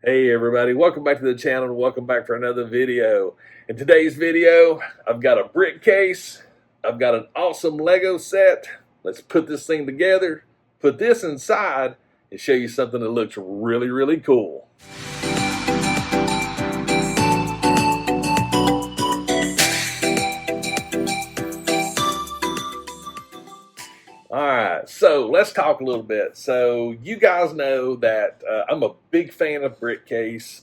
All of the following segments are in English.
Hey everybody, welcome back to the channel and welcome back for another video. In today's video, I've got a brick case, I've got an awesome Lego set. Let's put this thing together, put this inside, and show you something that looks really cool. Alright, so let's talk a little bit. So you guys know that I'm a big fan of brick case.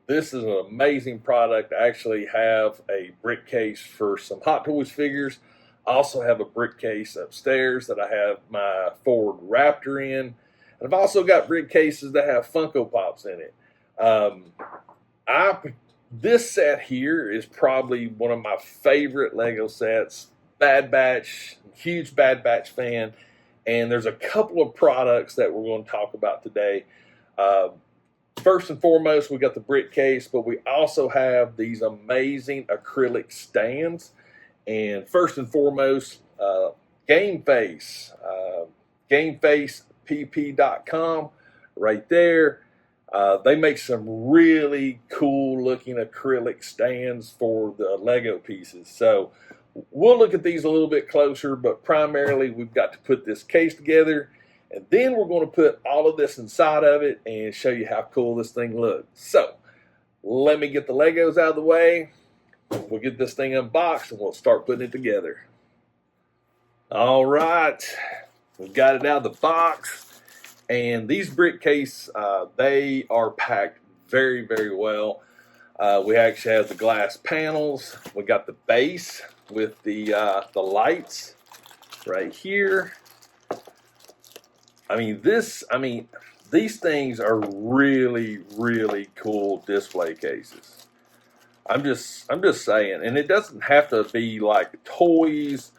This is an amazing product. I actually have a brick case for some Hot Toys figures. I also have a brick case upstairs that I have my Ford Raptor in. And I've also got brick cases that have Funko Pops in it. This set here is probably one of my favorite Lego sets. Bad Batch, huge Bad Batch fan, and there's a couple of products that we're going to talk about today. First and foremost, we got the brick case, but we also have these amazing acrylic stands. And first and foremost, GameFace, GameFacePP.com, right there. They make some really cool looking acrylic stands for the Lego pieces. So we'll look at these a little bit closer, but primarily we've got to put this case together, and then we're going to put all of this inside of it and show you how cool this thing looks. So let me get the Legos out of the way. We'll get this thing unboxed and we'll start putting it together. All right, we've got it out of the box, and these brick case, they are packed very well. We actually have the glass panels. We got the base with the lights right here. These things are really cool display cases. I'm just saying, and it doesn't have to be like toys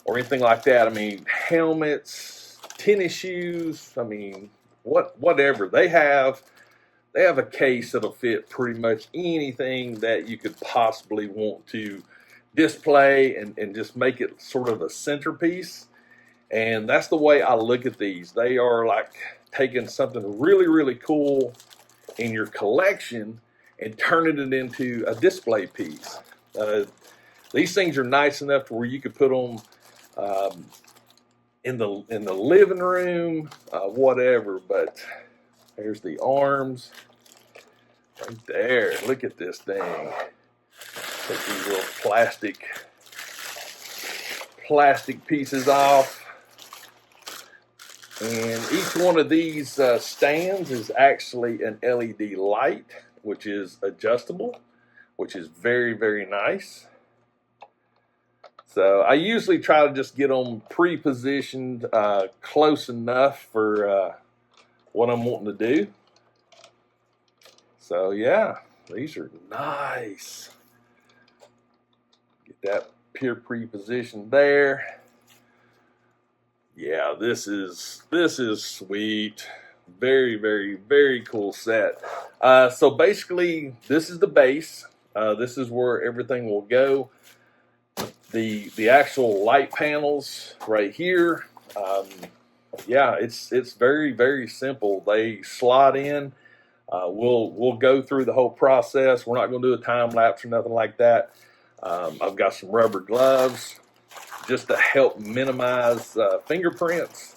or anything like that. I mean, helmets, tennis shoes. I mean, whatever they have. They have a case that'll fit pretty much anything that you could possibly want to display and just make it sort of a centerpiece. And that's the way I look at these. They are like taking something really cool in your collection and turning it into a display piece. These things are nice enough to where you could put them in the living room, whatever. But there's the arms right there. Look at this thing. Take these little plastic pieces off. And each one of these stands is actually an LED light, which is adjustable, which is very nice. So I usually try to just get them pre-positioned close enough for what I'm wanting to do. So yeah, these are nice. Get that pre-positioned there. Yeah, this is sweet. Very cool set. So basically, this is the base. This is where everything will go. The actual light panels right here. Yeah, it's very simple. They slot in. We'll go through the whole process. We're not going to do a time lapse or nothing like that. I've got some rubber gloves just to help minimize fingerprints.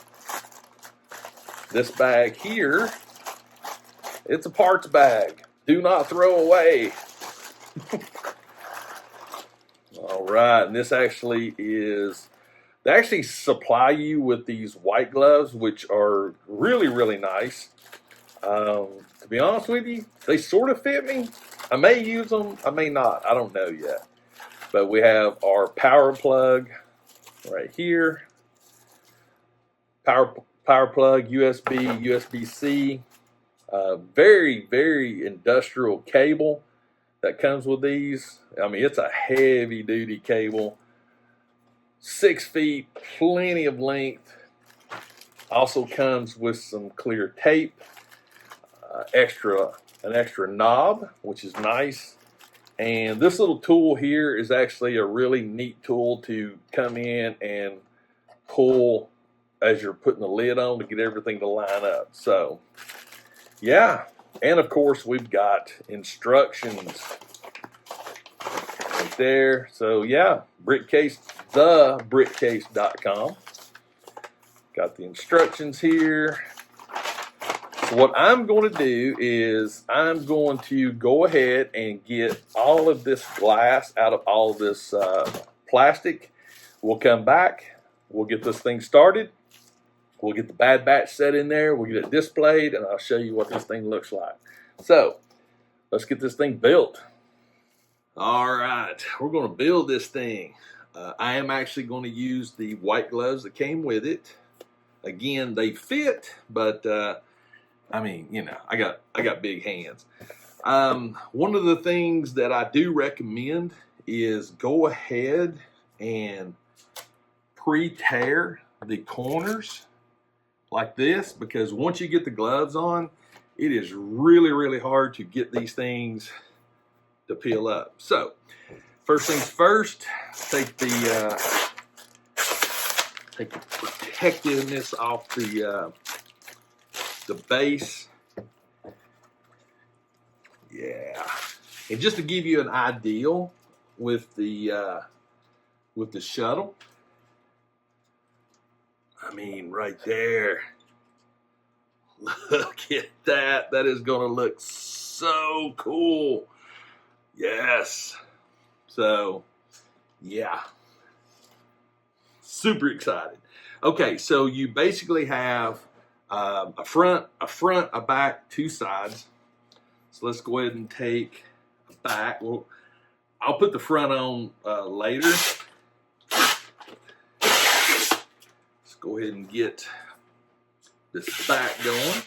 This bag here, it's a parts bag. Do not throw away. All right, and this actually is, they actually supply you with these white gloves, which are really nice. To be honest with you, they sort of fit me. I may use them, I may not. I don't know yet. But we have our power plug right here. Power plug, USB, USB-C. Very industrial cable that comes with these. I mean, it's a heavy duty cable. 6 feet, plenty of length. Also comes with some clear tape. An extra knob, which is nice. And this little tool here is actually a really neat tool to come in and pull as you're putting the lid on to get everything to line up. So, yeah, And of course, we've got instructions right there. So yeah, brickcase, thebrickcase.com. Got the instructions here. So what I'm going to do is I'm going to go ahead and get all of this glass out of all of this plastic. We'll come back. We'll get this thing started. We'll get the Bad Batch set in there. We'll get it displayed, and I'll show you what this thing looks like. So let's get this thing built. All right, we're going to build this thing. I am actually going to use the white gloves that came with it. Again, they fit, but I mean, you know, I got big hands. One of the things that I do recommend is go ahead and pre-tear the corners like this, because once you get the gloves on, it is really, really hard to get these things to peel up. So, first things first, take the protectiveness off the base. Yeah, and just to give you an idea with the shuttle, I mean, right there. Look at that. That is going to look so cool. Yes. So, yeah. Super excited. Okay, so you basically have a front, a back, two sides. So let's go ahead and take a back. Well, I'll put the front on later. Let's go ahead and get this back going.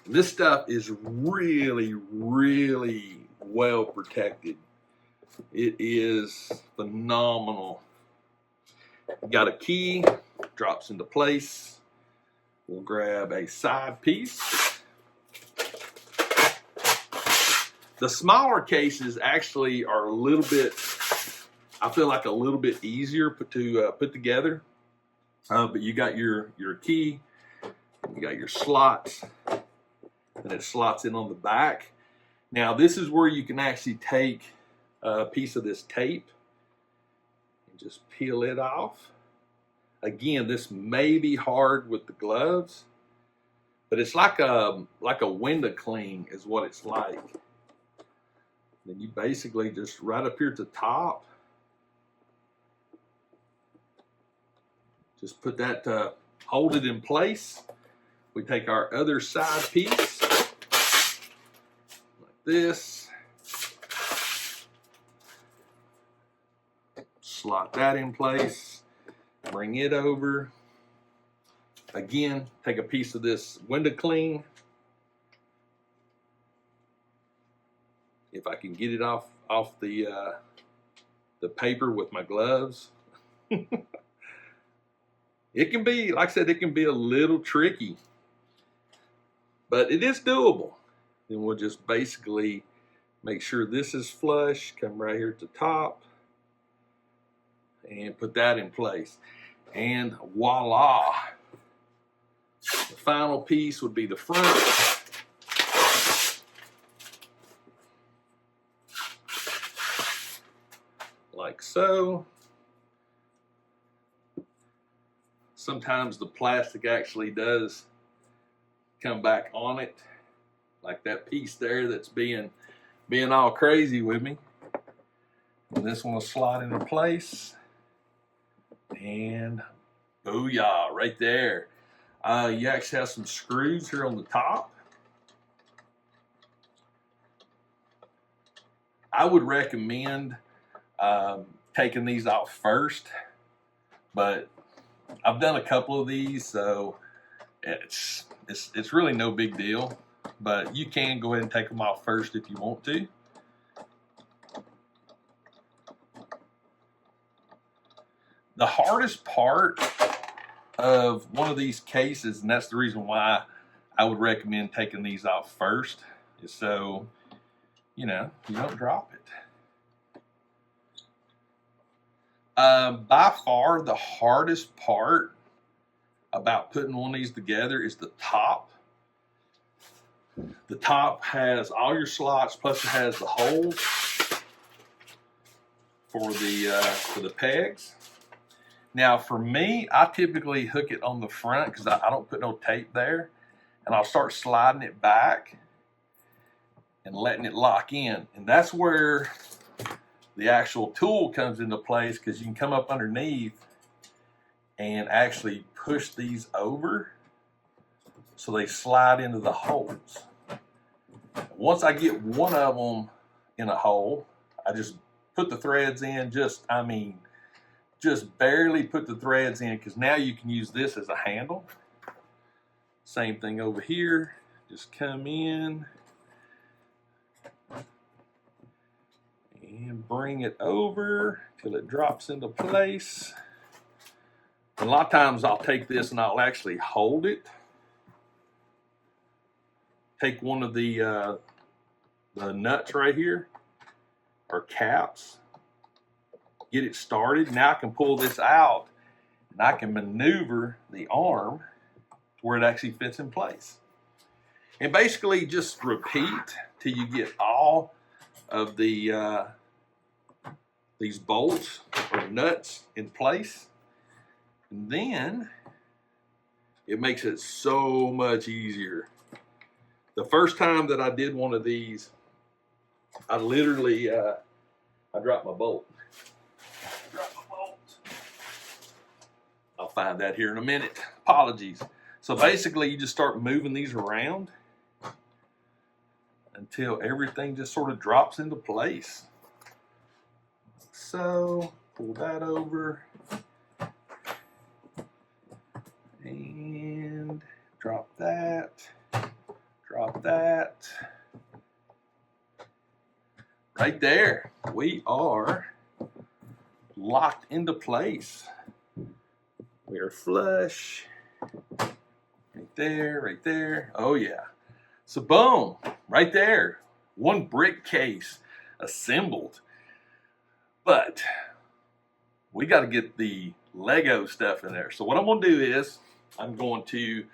This stuff is really, really well protected. It is phenomenal. Got a key, drops into place. We'll grab a side piece. The smaller cases actually are a little bit, I feel like a little bit easier to put together. But you got your key, you got your slots, and it slots in on the back. Now this is where you can actually take a piece of this tape and just peel it off. Again, this may be hard with the gloves, but it's like a window cling is what it's like. Then you basically just right up here at the top, just put that to hold it in place. We take our other side piece like this, slot that in place, bring it over. Again, take a piece of this window cling. If I can get it off the paper with my gloves. It can be, like I said, it can be a little tricky, but it is doable. Then we'll just basically make sure this is flush, come right here at the top, and put that in place. And voila! The final piece would be the front. Like so. Sometimes the plastic actually does come back on it, like that piece there that's being all crazy with me. And this one will slide into place, and booyah, right there. You actually have some screws here on the top. I would recommend taking these out first, but I've done a couple of these, so it's really no big deal. But you can go ahead and take them off first if you want to. The hardest part of one of these cases, and that's the reason why I would recommend taking these off first, is so you don't drop it. By far the hardest part about putting one of these together is the top, The top has all your slots, plus it has the holes for the pegs. Now for me, I typically hook it on the front because I don't put no tape there, and I'll start sliding it back and letting it lock in. And that's where the actual tool comes into place, because you can come up underneath and actually push these over so they slide into the holes. Once I get one of them in a hole, I just put the threads in, just barely put the threads in, because now you can use this as a handle. Same thing over here, just come in and bring it over till it drops into place. And a lot of times I'll take this and I'll actually hold it. Take one of the nuts right here, or caps, get it started. Now I can pull this out and I can maneuver the arm to where it actually fits in place. And basically just repeat till you get all of the these bolts or nuts in place. And then it makes it so much easier. The first time that I did one of these, I literally I dropped my bolt. I'll find that here in a minute. Apologies. So basically you just start moving these around until everything just sort of drops into place. So pull that over and drop that. Drop that. Right there, we are locked into place. We are flush. Right there, right there. Oh yeah. So boom, right there. One brick case assembled. But we got to get the Lego stuff in there. So what I'm going to do is I'm going to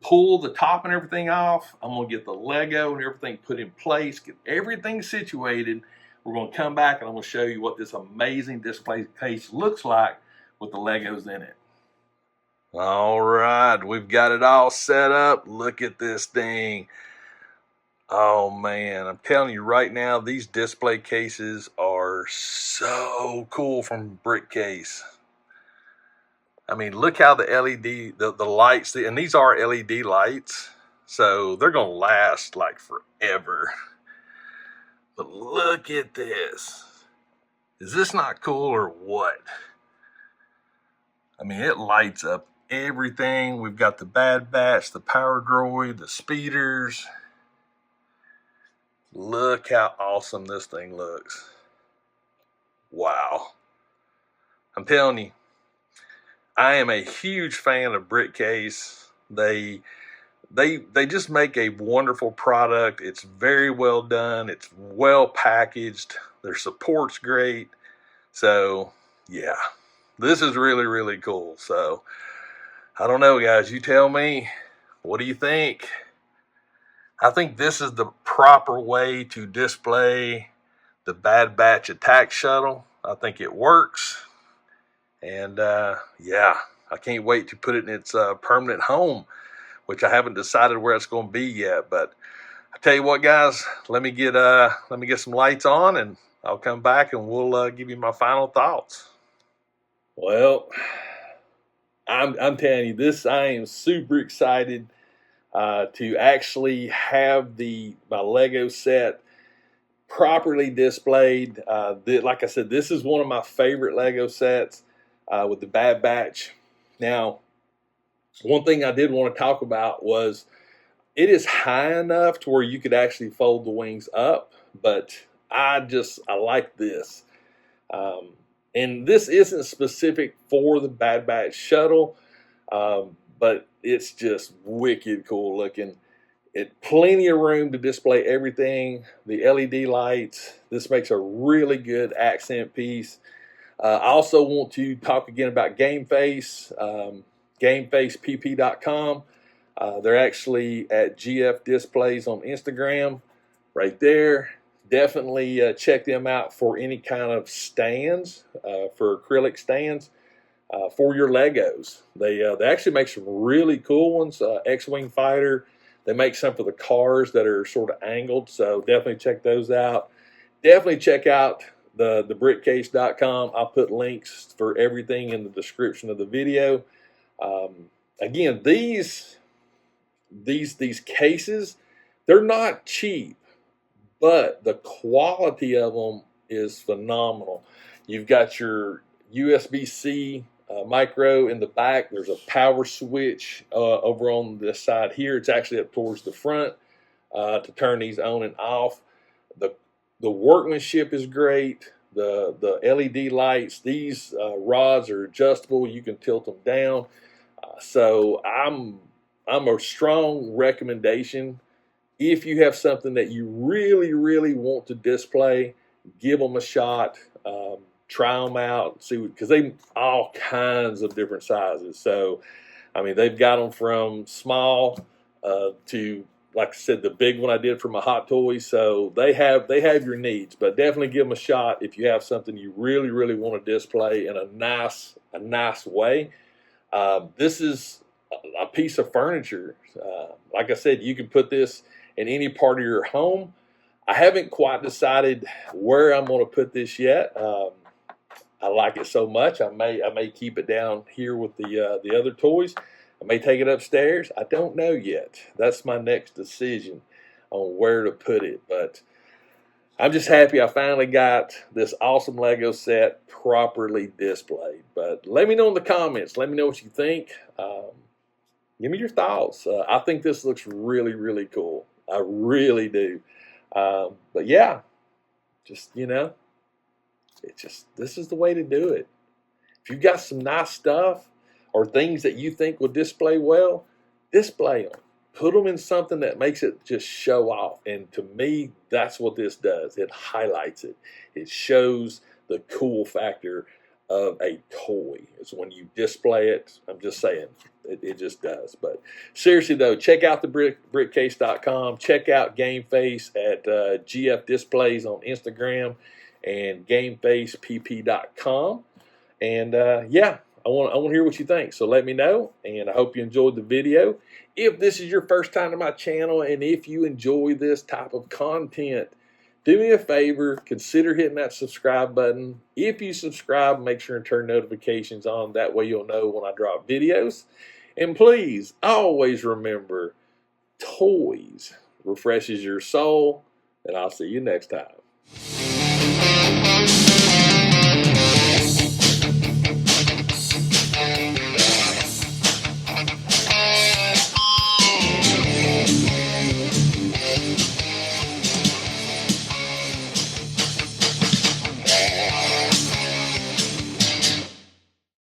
pull the top and everything off. I'm going to get the Lego and everything put in place, get everything situated. We're going to come back and I'm going to show you what this amazing display case looks like with the Legos in it. All right, we've got it all set up. Look at this thing. Oh man, I'm telling you right now, these display cases are so cool from Brickcase. I mean, look how the LED, the lights, and these are LED lights, so they're going to last like forever. But look at this. Is this not cool or what? I mean, it lights up everything. We've got the Bad Batch, the Power Droid, the speeders. Look how awesome this thing looks. Wow. I'm telling you, I am a huge fan of Brickcase. They just make a wonderful product. It's very well done. It's well packaged. Their support's great. So, yeah, this is really, really cool. So, I don't know, guys. You tell me. What do you think? I think this is the proper way to display the Bad Batch Attack Shuttle. I think it works. And yeah, I can't wait to put it in its permanent home, which I haven't decided where it's going to be yet. But I tell you what, guys, let me get some lights on, and I'll come back and we'll give you my final thoughts. Well, I'm telling you, I am super excited to actually have my Lego set properly displayed. Like I said, this is one of my favorite Lego sets with the Bad Batch. Now, one thing I did want to talk about was it is high enough to where you could actually fold the wings up, but I like this. And this isn't specific for the Bad Batch Shuttle, but it's just wicked cool looking. Plenty of room to display everything. The LED lights. This makes a really good accent piece. I also want to talk again about GameFace. GameFacePP.com. They're actually at GF Displays on Instagram, right there. Definitely check them out for any kind of stands, for acrylic stands for your Legos. They actually make some really cool ones. X-Wing Fighter. They make some for the cars that are sort of angled, so definitely check those out. Definitely check out the brickcase.com. I'll put links for everything in the description of the video. Again, these cases, they're not cheap, but the quality of them is phenomenal. You've got your USB-C micro in the back. There's a power switch over on this side here. It's actually up towards the front to turn these on and off. The workmanship is great. The LED lights, these rods are adjustable. You can tilt them down. So I'm a strong recommendation. If you have something that you really want to display, give them a shot. Try them out, see, because they all kinds of different sizes. So, I mean, they've got them from small to, like I said, the big one I did for my Hot Toys. So they have your needs, but definitely give them a shot if you have something you really want to display in a nice way. This is a piece of furniture. Like I said, you can put this in any part of your home. I haven't quite decided where I'm going to put this yet. I like it so much. I may keep it down here with the other toys. I may take it upstairs. I don't know yet. That's my next decision on where to put it. But I'm just happy I finally got this awesome Lego set properly displayed. But let me know in the comments. Let me know what you think. Give me your thoughts. I think this looks really cool. I really do. But yeah, just, this is the way to do it. If you've got some nice stuff or things that you think will display well, display them. Put them in something that makes it just show off. And to me, that's what this does. It highlights it. It shows the cool factor of a toy. It's when you display it. I'm just saying, it just does. But seriously though, check out the brickcase.com. Check out GameFace at GF Displays on Instagram and GameFacePP.com. And yeah, I want to hear what you think. So let me know, and I hope you enjoyed the video. If this is your first time to my channel, and if you enjoy this type of content, do me a favor, consider hitting that subscribe button. If you subscribe, make sure and turn notifications on. That way you'll know when I drop videos. And please, always remember, toys refreshes your soul, and I'll see you next time.